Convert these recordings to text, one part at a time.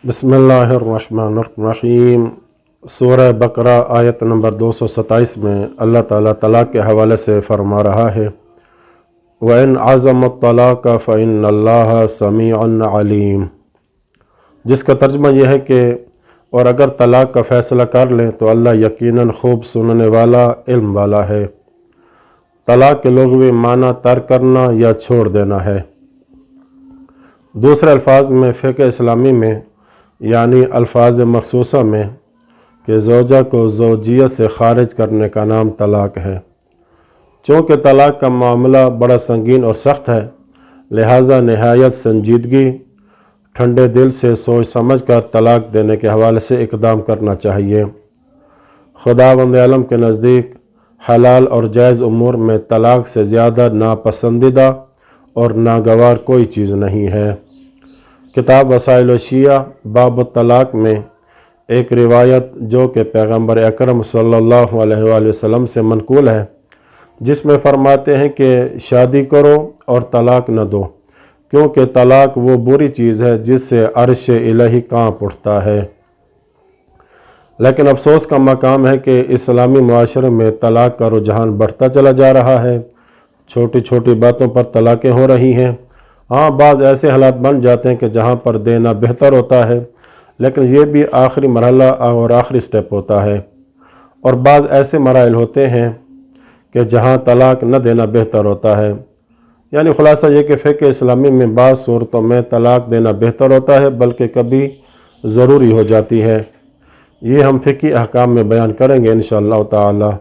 بسم اللہ الرحمن الرحیم۔ سورہ بقرہ آیت نمبر 227 میں اللہ تعالیٰ طلاق کے حوالے سے فرما رہا ہے وَإِنْ عَزَمَ الطَّلَاقَ فَإِنَّ اللَّهَ سَمِيعٌ عَلِيمٌ، جس کا ترجمہ یہ ہے کہ اور اگر طلاق کا فیصلہ کر لیں تو اللہ یقیناً خوب سننے والا، علم والا ہے۔ طلاق کے لغوی معنی ترک کرنا یا چھوڑ دینا ہے۔ دوسرے الفاظ میں فقہ اسلامی میں یعنی الفاظ مخصوصہ میں کہ زوجہ کو زوجیت سے خارج کرنے کا نام طلاق ہے۔ چونکہ طلاق کا معاملہ بڑا سنگین اور سخت ہے، لہٰذا نہایت سنجیدگی، ٹھنڈے دل سے سوچ سمجھ کر طلاق دینے کے حوالے سے اقدام کرنا چاہیے۔ خداوند عالم کے نزدیک حلال اور جائز امور میں طلاق سے زیادہ ناپسندیدہ اور ناگوار کوئی چیز نہیں ہے۔ کتاب وسائل الشیعہ باب الطلاق میں ایک روایت جو کہ پیغمبر اکرم صلی اللہ علیہ وآلہ وسلم سے منقول ہے، جس میں فرماتے ہیں کہ شادی کرو اور طلاق نہ دو، کیونکہ طلاق وہ بری چیز ہے جس سے عرش الہی کانپ اٹھتا ہے۔ لیکن افسوس کا مقام ہے کہ اسلامی معاشرے میں طلاق کا رجحان بڑھتا چلا جا رہا ہے۔ چھوٹی چھوٹی باتوں پر طلاقیں ہو رہی ہیں۔ ہاں، بعض ایسے حالات بن جاتے ہیں کہ جہاں پر دینا بہتر ہوتا ہے، لیکن یہ بھی آخری مرحلہ اور آخری سٹیپ ہوتا ہے، اور بعض ایسے مراحل ہوتے ہیں کہ جہاں طلاق نہ دینا بہتر ہوتا ہے۔ یعنی خلاصہ یہ کہ فقہ اسلامی میں بعض صورتوں میں طلاق دینا بہتر ہوتا ہے، بلکہ کبھی ضروری ہو جاتی ہے۔ یہ ہم فقہی احکام میں بیان کریں گے انشاءاللہ تعالی۔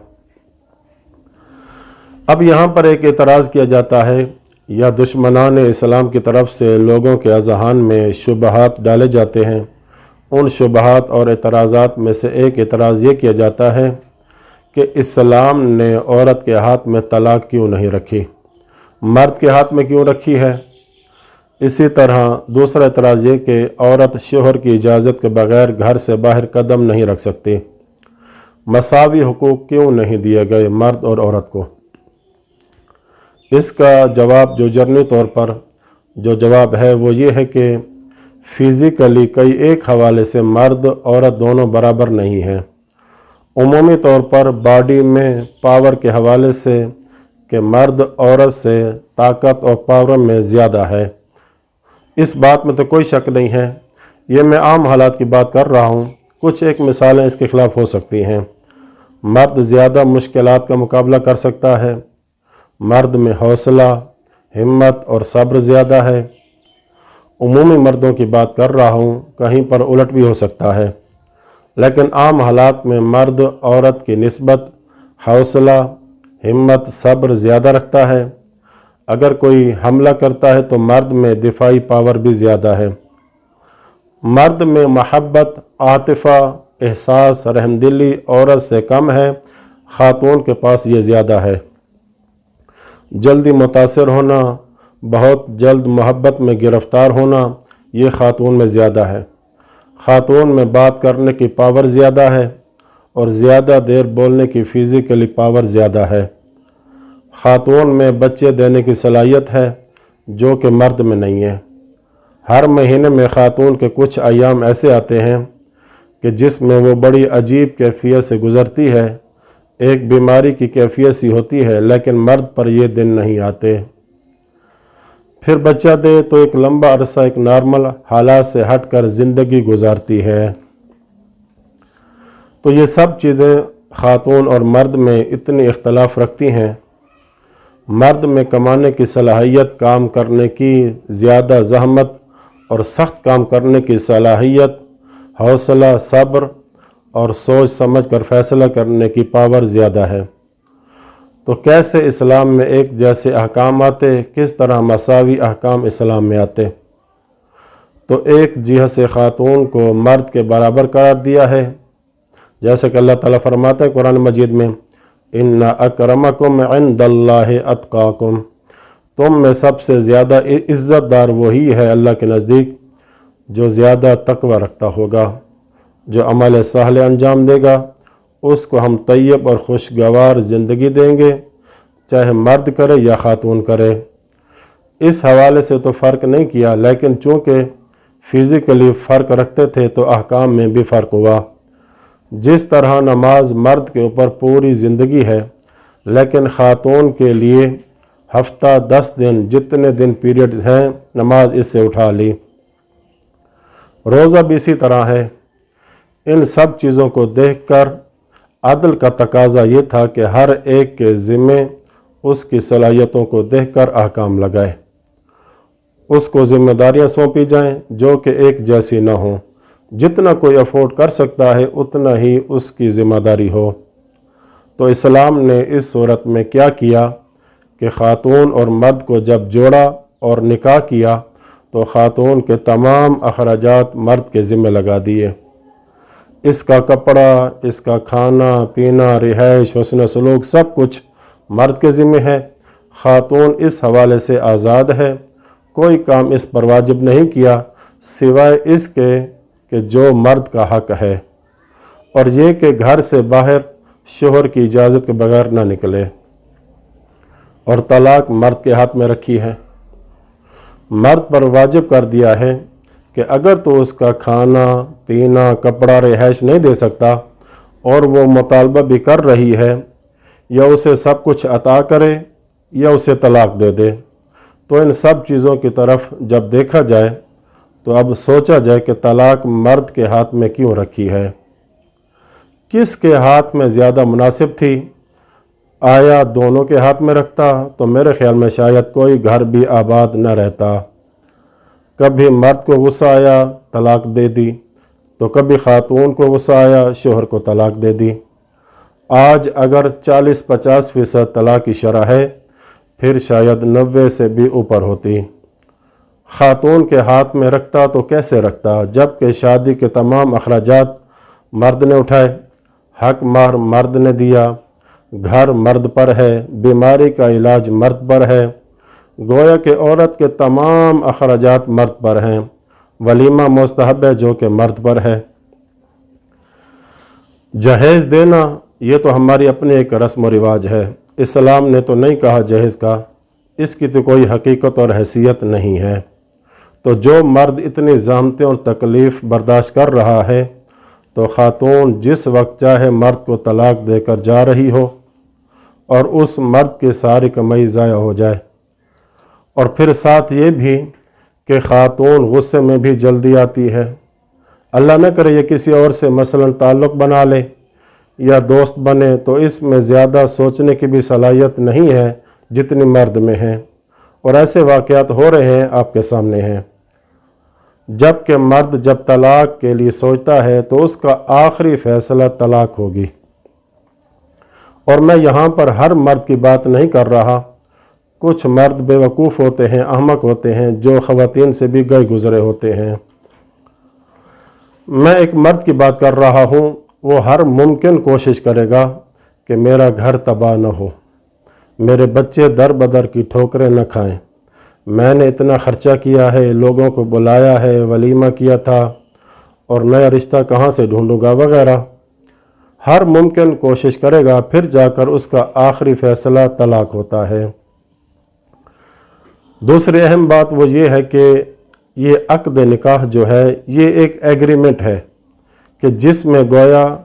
اب یہاں پر ایک اعتراض کیا جاتا ہے یا دشمنان اسلام کی طرف سے لوگوں کے اذہان میں شبہات ڈالے جاتے ہیں۔ ان شبہات اور اعتراضات میں سے ایک اعتراض یہ کیا جاتا ہے کہ اسلام نے عورت کے ہاتھ میں طلاق کیوں نہیں رکھی، مرد کے ہاتھ میں کیوں رکھی ہے۔ اسی طرح دوسرا اعتراض یہ کہ عورت شوہر کی اجازت کے بغیر گھر سے باہر قدم نہیں رکھ سکتی، مساوی حقوق کیوں نہیں دیے گئے مرد اور عورت کو۔ اس کا جواب جو جرنی طور پر جو جواب ہے وہ یہ ہے کہ فزیکلی کئی ایک حوالے سے مرد عورت دونوں برابر نہیں ہیں۔ عمومی طور پر باڈی میں پاور کے حوالے سے کہ مرد عورت سے طاقت اور پاور میں زیادہ ہے، اس بات میں تو کوئی شک نہیں ہے۔ یہ میں عام حالات کی بات کر رہا ہوں، کچھ ایک مثالیں اس کے خلاف ہو سکتی ہیں۔ مرد زیادہ مشکلات کا مقابلہ کر سکتا ہے، مرد میں حوصلہ، ہمت اور صبر زیادہ ہے۔ عمومی مردوں کی بات کر رہا ہوں، کہیں پر الٹ بھی ہو سکتا ہے، لیکن عام حالات میں مرد عورت کی نسبت حوصلہ، ہمت، صبر زیادہ رکھتا ہے۔ اگر کوئی حملہ کرتا ہے تو مرد میں دفاعی پاور بھی زیادہ ہے۔ مرد میں محبت، عاطفہ، احساس، رحمدلی عورت سے کم ہے، خاتون کے پاس یہ زیادہ ہے۔ جلدی متاثر ہونا، بہت جلد محبت میں گرفتار ہونا، یہ خاتون میں زیادہ ہے۔ خاتون میں بات کرنے کی پاور زیادہ ہے اور زیادہ دیر بولنے کی فزیکلی پاور زیادہ ہے۔ خاتون میں بچے دینے کی صلاحیت ہے جو کہ مرد میں نہیں ہے۔ ہر مہینے میں خاتون کے کچھ ایام ایسے آتے ہیں کہ جس میں وہ بڑی عجیب کیفیت سے گزرتی ہے، ایک بیماری کی کیفیت سی ہوتی ہے، لیکن مرد پر یہ دن نہیں آتے۔ پھر بچہ دے تو ایک لمبا عرصہ ایک نارمل حالات سے ہٹ کر زندگی گزارتی ہے۔ تو یہ سب چیزیں خاتون اور مرد میں اتنی اختلاف رکھتی ہیں۔ مرد میں کمانے کی صلاحیت، کام کرنے کی زیادہ زحمت اور سخت کام کرنے کی صلاحیت، حوصلہ، صبر اور سوچ سمجھ کر فیصلہ کرنے کی پاور زیادہ ہے۔ تو کیسے اسلام میں ایک جیسے احکام آتے، کس طرح مساوی احکام اسلام میں آتے؟ تو ایک جہت سے خاتون کو مرد کے برابر قرار دیا ہے، جیسے کہ اللہ تعالیٰ فرماتا ہے قرآن مجید میں ان اکرمکم عند اللہ اتقاکم، تم میں سب سے زیادہ عزت دار وہی ہے اللہ کے نزدیک جو زیادہ تقوی رکھتا ہوگا۔ جو عمل صالح انجام دے گا اس کو ہم طیب اور خوشگوار زندگی دیں گے، چاہے مرد کرے یا خاتون کرے۔ اس حوالے سے تو فرق نہیں کیا، لیکن چونکہ فزیکلی فرق رکھتے تھے تو احکام میں بھی فرق ہوا۔ جس طرح نماز مرد کے اوپر پوری زندگی ہے، لیکن خاتون کے لیے ہفتہ 10 دن جتنے دن پیریڈز ہیں نماز اس سے اٹھا لی۔ روزہ بھی اسی طرح ہے۔ ان سب چیزوں کو دیکھ کر عدل کا تقاضا یہ تھا کہ ہر ایک کے ذمے اس کی صلاحیتوں کو دیکھ کر احکام لگائے، اس کو ذمہ داریاں سونپی جائیں جو کہ ایک جیسی نہ ہوں، جتنا کوئی افورڈ کر سکتا ہے اتنا ہی اس کی ذمہ داری ہو۔ تو اسلام نے اس صورت میں کیا کیا کہ خاتون اور مرد کو جب جوڑا اور نکاح کیا تو خاتون کے تمام اخراجات مرد کے ذمہ لگا دیے۔ اس کا کپڑا، اس کا کھانا پینا، رہائش، حسن سلوک سب کچھ مرد کے ذمہ ہے۔ خاتون اس حوالے سے آزاد ہے، کوئی کام اس پر واجب نہیں کیا سوائے اس کے کہ جو مرد کا حق ہے، اور یہ کہ گھر سے باہر شوہر کی اجازت کے بغیر نہ نکلے۔ اور طلاق مرد کے ہاتھ میں رکھی ہے۔ مرد پر واجب کر دیا ہے کہ اگر تو اس کا کھانا پینا کپڑا رہائش نہیں دے سکتا اور وہ مطالبہ بھی کر رہی ہے، یا اسے سب کچھ عطا کرے یا اسے طلاق دے دے، تو ان سب چیزوں کی طرف جب دیکھا جائے تو اب سوچا جائے کہ طلاق مرد کے ہاتھ میں کیوں رکھی ہے، کس کے ہاتھ میں زیادہ مناسب تھی؟ آیا دونوں کے ہاتھ میں رکھتا تو میرے خیال میں شاید کوئی گھر بھی آباد نہ رہتا۔ کبھی مرد کو غصہ آیا طلاق دے دی، تو کبھی خاتون کو غصہ آیا شوہر کو طلاق دے دی۔ آج اگر 40-50% طلاق کی شرح ہے، پھر شاید 90 سے بھی اوپر ہوتی۔ خاتون کے ہاتھ میں رکھتا تو کیسے رکھتا، جبکہ شادی کے تمام اخراجات مرد نے اٹھائے، حق مہر مرد نے دیا، گھر مرد پر ہے، بیماری کا علاج مرد پر ہے، گویا کہ عورت کے تمام اخراجات مرد پر ہیں، ولیمہ مستحب ہے جو کہ مرد پر ہے۔ جہیز دینا یہ تو ہماری اپنی ایک رسم و رواج ہے، اسلام نے تو نہیں کہا جہیز کا، اس کی تو کوئی حقیقت اور حیثیت نہیں ہے۔ تو جو مرد اتنی زحمتیں اور تکلیف برداشت کر رہا ہے، تو خاتون جس وقت چاہے مرد کو طلاق دے کر جا رہی ہو اور اس مرد کی ساری کمائی ضائع ہو جائے۔ اور پھر ساتھ یہ بھی کہ خاتون غصے میں بھی جلدی آتی ہے، اللہ نہ کرے یہ کسی اور سے مثلا تعلق بنا لے یا دوست بنے، تو اس میں زیادہ سوچنے کی بھی صلاحیت نہیں ہے جتنی مرد میں ہے، اور ایسے واقعات ہو رہے ہیں آپ کے سامنے ہیں۔ جبکہ مرد جب طلاق کے لیے سوچتا ہے تو اس کا آخری فیصلہ طلاق ہوگی۔ اور میں یہاں پر ہر مرد کی بات نہیں کر رہا، کچھ مرد بے وقوف ہوتے ہیں، احمق ہوتے ہیں، جو خواتین سے بھی گئے گزرے ہوتے ہیں۔ میں ایک مرد کی بات کر رہا ہوں، وہ ہر ممکن کوشش کرے گا کہ میرا گھر تباہ نہ ہو، میرے بچے در بدر کی ٹھوکریں نہ کھائیں، میں نے اتنا خرچہ کیا ہے، لوگوں کو بلایا ہے، ولیمہ کیا تھا، اور نیا رشتہ کہاں سے ڈھونڈوں گا وغیرہ۔ ہر ممکن کوشش کرے گا، پھر جا کر اس کا آخری فیصلہ طلاق ہوتا ہے۔ دوسری اہم بات وہ یہ ہے کہ یہ عقد نکاح جو ہے یہ ایک ایگریمنٹ ہے کہ جس میں گویا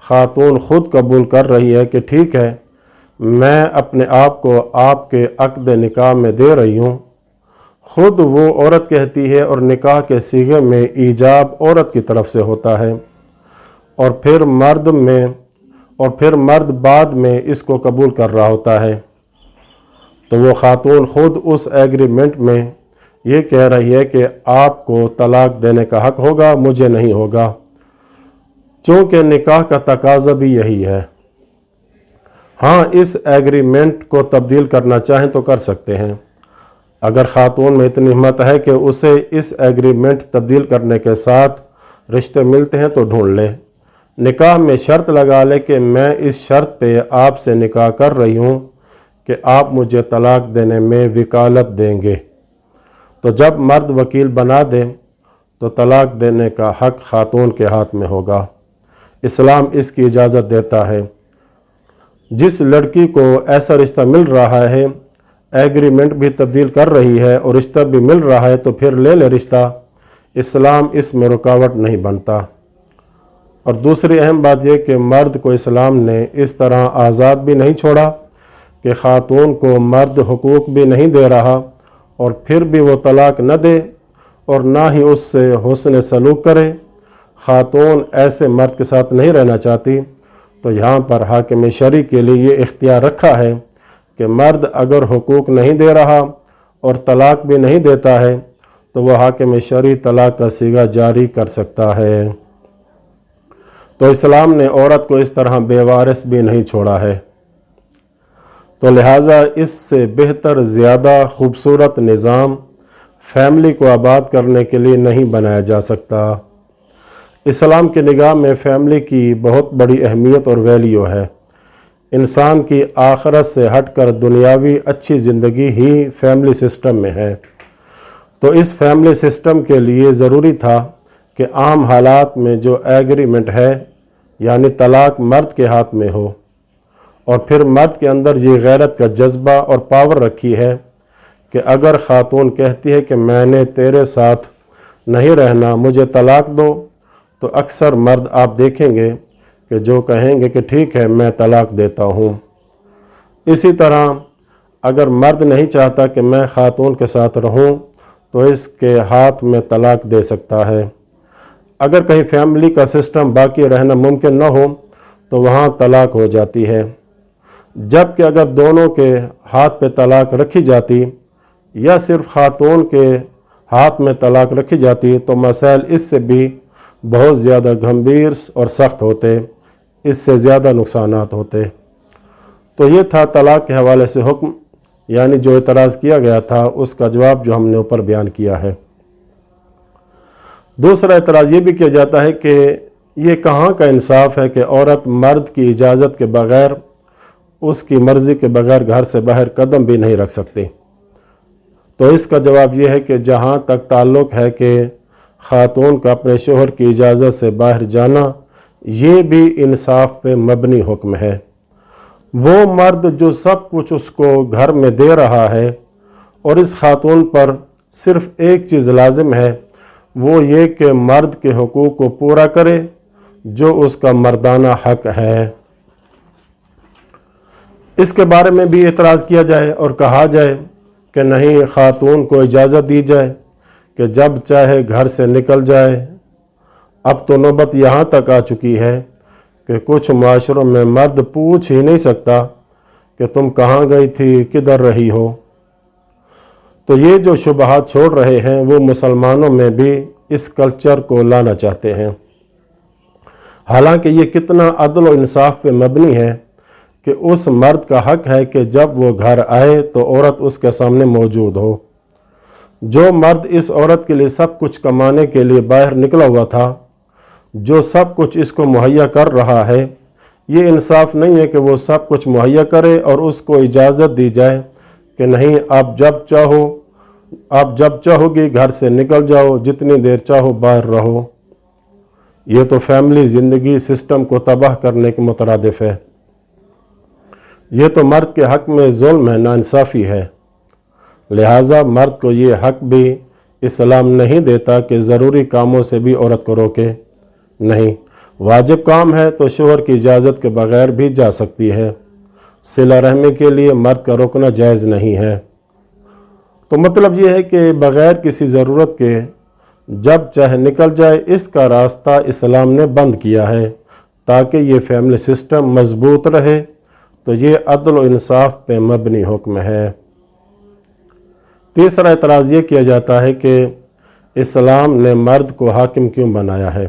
خاتون خود قبول کر رہی ہے کہ ٹھیک ہے میں اپنے آپ کو آپ کے عقد نکاح میں دے رہی ہوں۔ خود وہ عورت کہتی ہے، اور نکاح کے صیغے میں ایجاب عورت کی طرف سے ہوتا ہے، اور پھر مرد بعد میں اس کو قبول کر رہا ہوتا ہے۔ تو وہ خاتون خود اس ایگریمنٹ میں یہ کہہ رہی ہے کہ آپ کو طلاق دینے کا حق ہوگا، مجھے نہیں ہوگا، چونکہ نکاح کا تقاضا بھی یہی ہے۔ ہاں اس ایگریمنٹ کو تبدیل کرنا چاہیں تو کر سکتے ہیں، اگر خاتون میں اتنی ہمت ہے کہ اسے اس ایگریمنٹ تبدیل کرنے کے ساتھ رشتے ملتے ہیں تو ڈھونڈ لے، نکاح میں شرط لگا لے کہ میں اس شرط پہ آپ سے نکاح کر رہی ہوں کہ آپ مجھے طلاق دینے میں وکالت دیں گے۔ تو جب مرد وکیل بنا دے تو طلاق دینے کا حق خاتون کے ہاتھ میں ہوگا۔ اسلام اس کی اجازت دیتا ہے۔ جس لڑکی کو ایسا رشتہ مل رہا ہے، ایگریمنٹ بھی تبدیل کر رہی ہے اور رشتہ بھی مل رہا ہے، تو پھر لے لے رشتہ، اسلام اس میں رکاوٹ نہیں بنتا۔ اور دوسری اہم بات یہ کہ مرد کو اسلام نے اس طرح آزاد بھی نہیں چھوڑا کہ خاتون کو مرد حقوق بھی نہیں دے رہا اور پھر بھی وہ طلاق نہ دے اور نہ ہی اس سے حسن سلوک کرے۔ خاتون ایسے مرد کے ساتھ نہیں رہنا چاہتی، تو یہاں پر حاکم شرعی کے لیے یہ اختیار رکھا ہے کہ مرد اگر حقوق نہیں دے رہا اور طلاق بھی نہیں دیتا ہے تو وہ حاکم شرعی طلاق کا صیغہ جاری کر سکتا ہے۔ تو اسلام نے عورت کو اس طرح بے وارث بھی نہیں چھوڑا ہے، تو لہٰذا اس سے بہتر زیادہ خوبصورت نظام فیملی کو آباد کرنے کے لیے نہیں بنایا جا سکتا۔ اسلام کی نگاہ میں فیملی کی بہت بڑی اہمیت اور ویلیو ہے۔ انسان کی آخرت سے ہٹ کر دنیاوی اچھی زندگی ہی فیملی سسٹم میں ہے۔ تو اس فیملی سسٹم کے لیے ضروری تھا کہ عام حالات میں جو ایگریمنٹ ہے یعنی طلاق مرد کے ہاتھ میں ہو، اور پھر مرد کے اندر یہ غیرت کا جذبہ اور پاور رکھی ہے کہ اگر خاتون کہتی ہے کہ میں نے تیرے ساتھ نہیں رہنا، مجھے طلاق دو، تو اکثر مرد آپ دیکھیں گے کہ جو کہیں گے کہ ٹھیک ہے میں طلاق دیتا ہوں۔ اسی طرح اگر مرد نہیں چاہتا کہ میں خاتون کے ساتھ رہوں تو اس کے ہاتھ میں طلاق دے سکتا ہے۔ اگر کہیں فیملی کا سسٹم باقی رہنا ممکن نہ ہو تو وہاں طلاق ہو جاتی ہے، جبکہ اگر دونوں کے ہاتھ پہ طلاق رکھی جاتی یا صرف خاتون کے ہاتھ میں طلاق رکھی جاتی تو مسائل اس سے بھی بہت زیادہ گھمبیر اور سخت ہوتے، اس سے زیادہ نقصانات ہوتے۔ تو یہ تھا طلاق کے حوالے سے حکم، یعنی جو اعتراض کیا گیا تھا اس کا جواب جو ہم نے اوپر بیان کیا ہے۔ دوسرا اعتراض یہ بھی کیا جاتا ہے کہ یہ کہاں کا انصاف ہے کہ عورت مرد کی اجازت کے بغیر، اس کی مرضی کے بغیر گھر سے باہر قدم بھی نہیں رکھ سکتی۔ تو اس کا جواب یہ ہے کہ جہاں تک تعلق ہے کہ خاتون کا اپنے شوہر کی اجازت سے باہر جانا، یہ بھی انصاف پہ مبنی حکم ہے۔ وہ مرد جو سب کچھ اس کو گھر میں دے رہا ہے اور اس خاتون پر صرف ایک چیز لازم ہے، وہ یہ کہ مرد کے حقوق کو پورا کرے جو اس کا مردانہ حق ہے۔ اس کے بارے میں بھی اعتراض کیا جائے اور کہا جائے کہ نہیں، خاتون کو اجازت دی جائے کہ جب چاہے گھر سے نکل جائے۔ اب تو نوبت یہاں تک آ چکی ہے کہ کچھ معاشروں میں مرد پوچھ ہی نہیں سکتا کہ تم کہاں گئی تھی، کدھر رہی ہو۔ تو یہ جو شبہات چھوڑ رہے ہیں وہ مسلمانوں میں بھی اس کلچر کو لانا چاہتے ہیں، حالانکہ یہ کتنا عدل و انصاف پہ مبنی ہے کہ اس مرد کا حق ہے کہ جب وہ گھر آئے تو عورت اس کے سامنے موجود ہو۔ جو مرد اس عورت کے لیے سب کچھ کمانے کے لیے باہر نکلا ہوا تھا، جو سب کچھ اس کو مہیا کر رہا ہے، یہ انصاف نہیں ہے کہ وہ سب کچھ مہیا کرے اور اس کو اجازت دی جائے کہ نہیں، آپ جب چاہو گی گھر سے نکل جاؤ، جتنی دیر چاہو باہر رہو۔ یہ تو فیملی زندگی سسٹم کو تباہ کرنے کے مترادف ہے۔ یہ تو مرد کے حق میں ظلم ہے، ناانصافی ہے۔ لہٰذا مرد کو یہ حق بھی اسلام نہیں دیتا کہ ضروری کاموں سے بھی عورت کو روکے۔ نہیں، واجب کام ہے تو شوہر کی اجازت کے بغیر بھی جا سکتی ہے۔ صلہ رحمی کے لیے مرد کا روکنا جائز نہیں ہے۔ تو مطلب یہ ہے کہ بغیر کسی ضرورت کے جب چاہے نکل جائے، اس کا راستہ اسلام نے بند کیا ہے تاکہ یہ فیملی سسٹم مضبوط رہے۔ تو یہ عدل و انصاف پہ مبنی حکم ہے۔ تیسرا اعتراض یہ کیا جاتا ہے کہ اسلام نے مرد کو حاکم کیوں بنایا ہے؟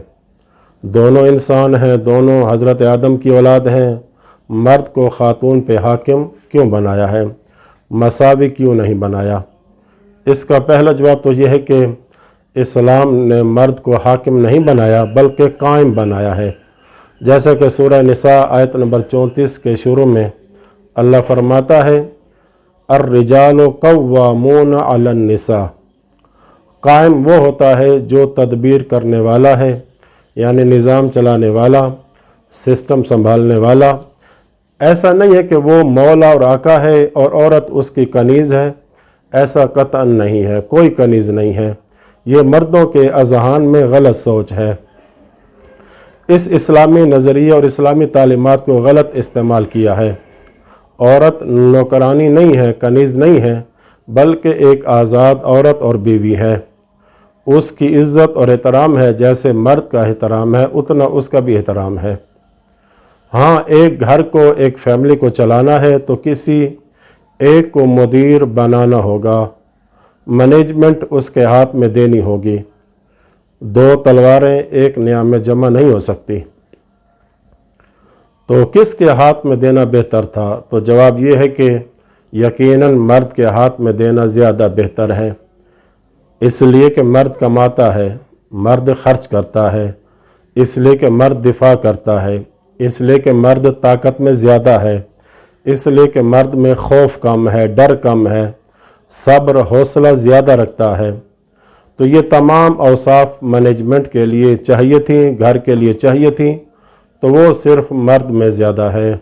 دونوں انسان ہیں، دونوں حضرت آدم کی اولاد ہیں، مرد کو خاتون پہ حاکم کیوں بنایا ہے؟ مساوی کیوں نہیں بنایا؟ اس کا پہلا جواب تو یہ ہے کہ اسلام نے مرد کو حاکم نہیں بنایا بلکہ قائم بنایا ہے، جیسا کہ سورہ نساء آیت نمبر 34 کے شروع میں اللہ فرماتا ہے، الرجال قوامون علی النساء۔ قائم وہ ہوتا ہے جو تدبیر کرنے والا ہے، یعنی نظام چلانے والا، سسٹم سنبھالنے والا۔ ایسا نہیں ہے کہ وہ مولا اور آقا ہے اور عورت اس کی کنیز ہے، ایسا قطعاً نہیں ہے، کوئی کنیز نہیں ہے۔ یہ مردوں کے اذہان میں غلط سوچ ہے۔ اس اسلامی نظریے اور اسلامی تعلیمات کو غلط استعمال کیا ہے۔ عورت نوکرانی نہیں ہے، کنیز نہیں ہے، بلکہ ایک آزاد عورت اور بیوی ہے۔ اس کی عزت اور احترام ہے، جیسے مرد کا احترام ہے اتنا اس کا بھی احترام ہے۔ ہاں، ایک گھر کو، ایک فیملی کو چلانا ہے تو کسی ایک کو مدیر بنانا ہوگا، مینجمنٹ اس کے ہاتھ میں دینی ہوگی۔ دو تلواریں ایک نیام میں جمع نہیں ہو سکتی۔ تو کس کے ہاتھ میں دینا بہتر تھا؟ تو جواب یہ ہے کہ یقیناً مرد کے ہاتھ میں دینا زیادہ بہتر ہے، اس لیے کہ مرد کماتا ہے، مرد خرچ کرتا ہے، اس لیے کہ مرد دفاع کرتا ہے، اس لیے کہ مرد طاقت میں زیادہ ہے، اس لیے کہ مرد میں خوف کم ہے، ڈر کم ہے، صبر حوصلہ زیادہ رکھتا ہے۔ تو یہ تمام اوصاف مینجمنٹ کے لیے چاہیے تھیں، گھر کے لیے چاہیے تھیں، تو وہ صرف مرد میں زیادہ ہے۔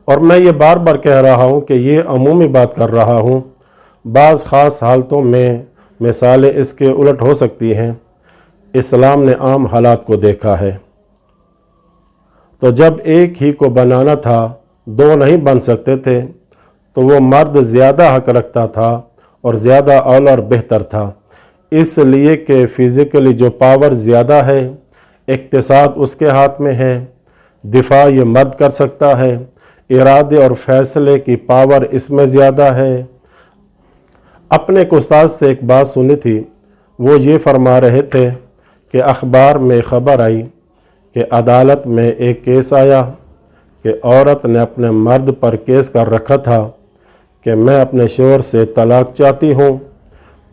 اور میں یہ بار بار کہہ رہا ہوں کہ یہ عمومی بات کر رہا ہوں، بعض خاص حالتوں میں مثالیں اس کے الٹ ہو سکتی ہیں۔ اسلام نے عام حالات کو دیکھا ہے۔ تو جب ایک ہی کو بنانا تھا، دو نہیں بن سکتے تھے، تو وہ مرد زیادہ حق رکھتا تھا اور زیادہ اولا اور بہتر تھا، اس لیے کہ فزیکلی جو پاور زیادہ ہے، اقتصاد اس کے ہاتھ میں ہے، دفاع یہ مرد کر سکتا ہے، ارادے اور فیصلے کی پاور اس میں زیادہ ہے۔ اپنے ایک استاد سے ایک بات سنی تھی، وہ یہ فرما رہے تھے کہ اخبار میں خبر آئی کہ عدالت میں ایک کیس آیا کہ عورت نے اپنے مرد پر کیس کر رکھا تھا کہ میں اپنے شوہر سے طلاق چاہتی ہوں۔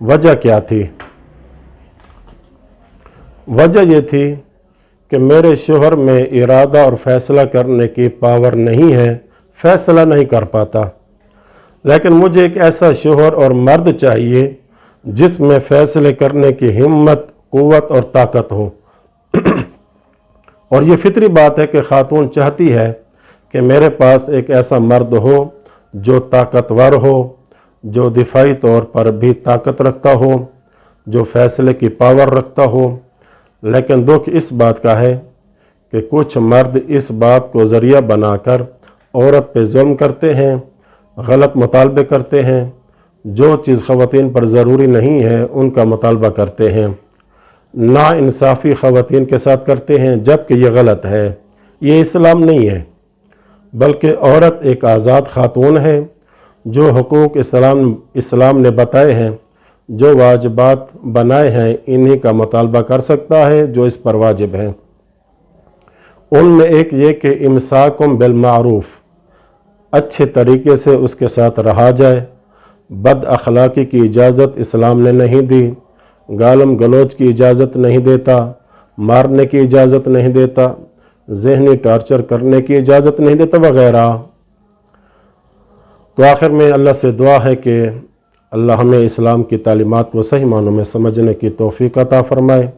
وجہ کیا تھی؟ وجہ یہ تھی کہ میرے شوہر میں ارادہ اور فیصلہ کرنے کی پاور نہیں ہے، فیصلہ نہیں کر پاتا، لیکن مجھے ایک ایسا شوہر اور مرد چاہیے جس میں فیصلے کرنے کی ہمت، قوت اور طاقت ہو۔ اور یہ فطری بات ہے کہ خاتون چاہتی ہے کہ میرے پاس ایک ایسا مرد ہو جو طاقتور ہو، جو دفاعی طور پر بھی طاقت رکھتا ہو، جو فیصلے کی پاور رکھتا ہو۔ لیکن دکھ اس بات کا ہے کہ کچھ مرد اس بات کو ذریعہ بنا کر عورت پہ ظلم کرتے ہیں، غلط مطالبے کرتے ہیں، جو چیز خواتین پر ضروری نہیں ہے ان کا مطالبہ کرتے ہیں، نا انصافی خواتین کے ساتھ کرتے ہیں، جبکہ یہ غلط ہے۔ یہ اسلام نہیں ہے، بلکہ عورت ایک آزاد خاتون ہے، جو حقوق اسلام نے بتائے ہیں، جو واجبات بنائے ہیں، انہی کا مطالبہ کر سکتا ہے جو اس پر واجب ہیں۔ ان میں ایک یہ کہ امساکم بالمعروف، اچھے طریقے سے اس کے ساتھ رہا جائے، بد اخلاقی کی اجازت اسلام نے نہیں دی، گالم گلوچ کی اجازت نہیں دیتا، مارنے کی اجازت نہیں دیتا، ذہنی ٹارچر کرنے کی اجازت نہیں دیتا وغیرہ۔ تو آخر میں اللہ سے دعا ہے کہ اللہ ہمیں اسلام کی تعلیمات کو صحیح معنوں میں سمجھنے کی توفیق عطا فرمائے،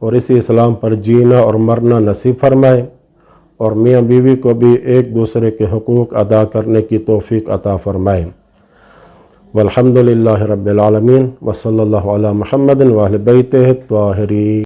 اور اسی اسلام پر جینا اور مرنا نصیب فرمائے، اور میاں بیوی کو بھی ایک دوسرے کے حقوق ادا کرنے کی توفیق عطا فرمائے۔ والحمد للہ رب العالمین، وصلی اللہ علی محمد وآل بیتہ الطاہرین۔